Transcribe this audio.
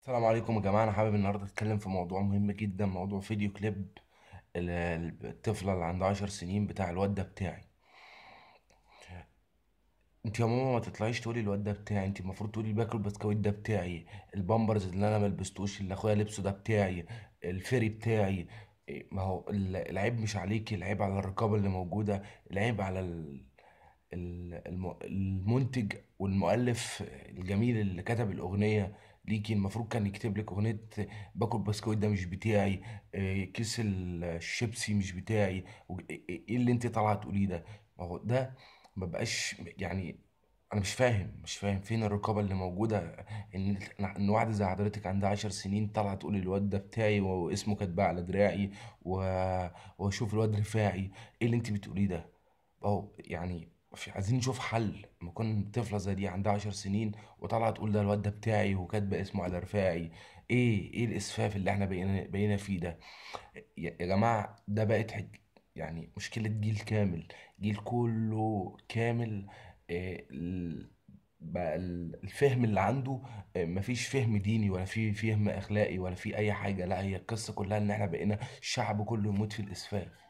السلام عليكم يا جماعة. أنا حابب النهاردة أتكلم في موضوع مهم جدا، موضوع فيديو كليب الطفلة اللي عندها 10 سنين بتاع الواد ده بتاعي. انت يا ماما ما تطلعيش تقولي الواد ده بتاعي، انت المفروض تقولي باكل بسكويت ده بتاعي، البامبرز اللي انا ملبستوش اللي اخويا لبسه ده بتاعي، الفري بتاعي. ما هو العيب مش عليكي، العيب على الرقابة اللي موجودة، العيب على المنتج والمؤلف الجميل اللي كتب الأغنية ليكي. المفروض كان يكتب لك أغنية باكل بسكويت ده مش بتاعي، كيس الشيبسي مش بتاعي. ايه اللي انت طالعة تقوليه ده؟ ما هو ده ما بقاش يعني. انا مش فاهم فين الرقابة اللي موجودة. ان واحدة زي حضرتك عندها 10 سنين طالعة تقول الواد ده بتاعي واسمه كاتباه على دراعي و... واشوف الواد رفاعي. ايه اللي انت بتقوليه ده؟ اه يعني عايزين نشوف حل. لما يكون طفلة زي دي عندها 10 سنين وطالعة تقول ده الواد ده بتاعي وكاتبة اسمه على رفاعي، ايه الاسفاف اللي احنا بقينا فيه ده؟ يا جماعة ده بقت يعني مشكلة جيل كامل، جيل كله كامل. بقى الفهم اللي عنده، مفيش فهم ديني ولا في فهم اخلاقي ولا في اي حاجة. لا، هي القصة كلها ان احنا بقينا الشعب كله يموت في الاسفاف.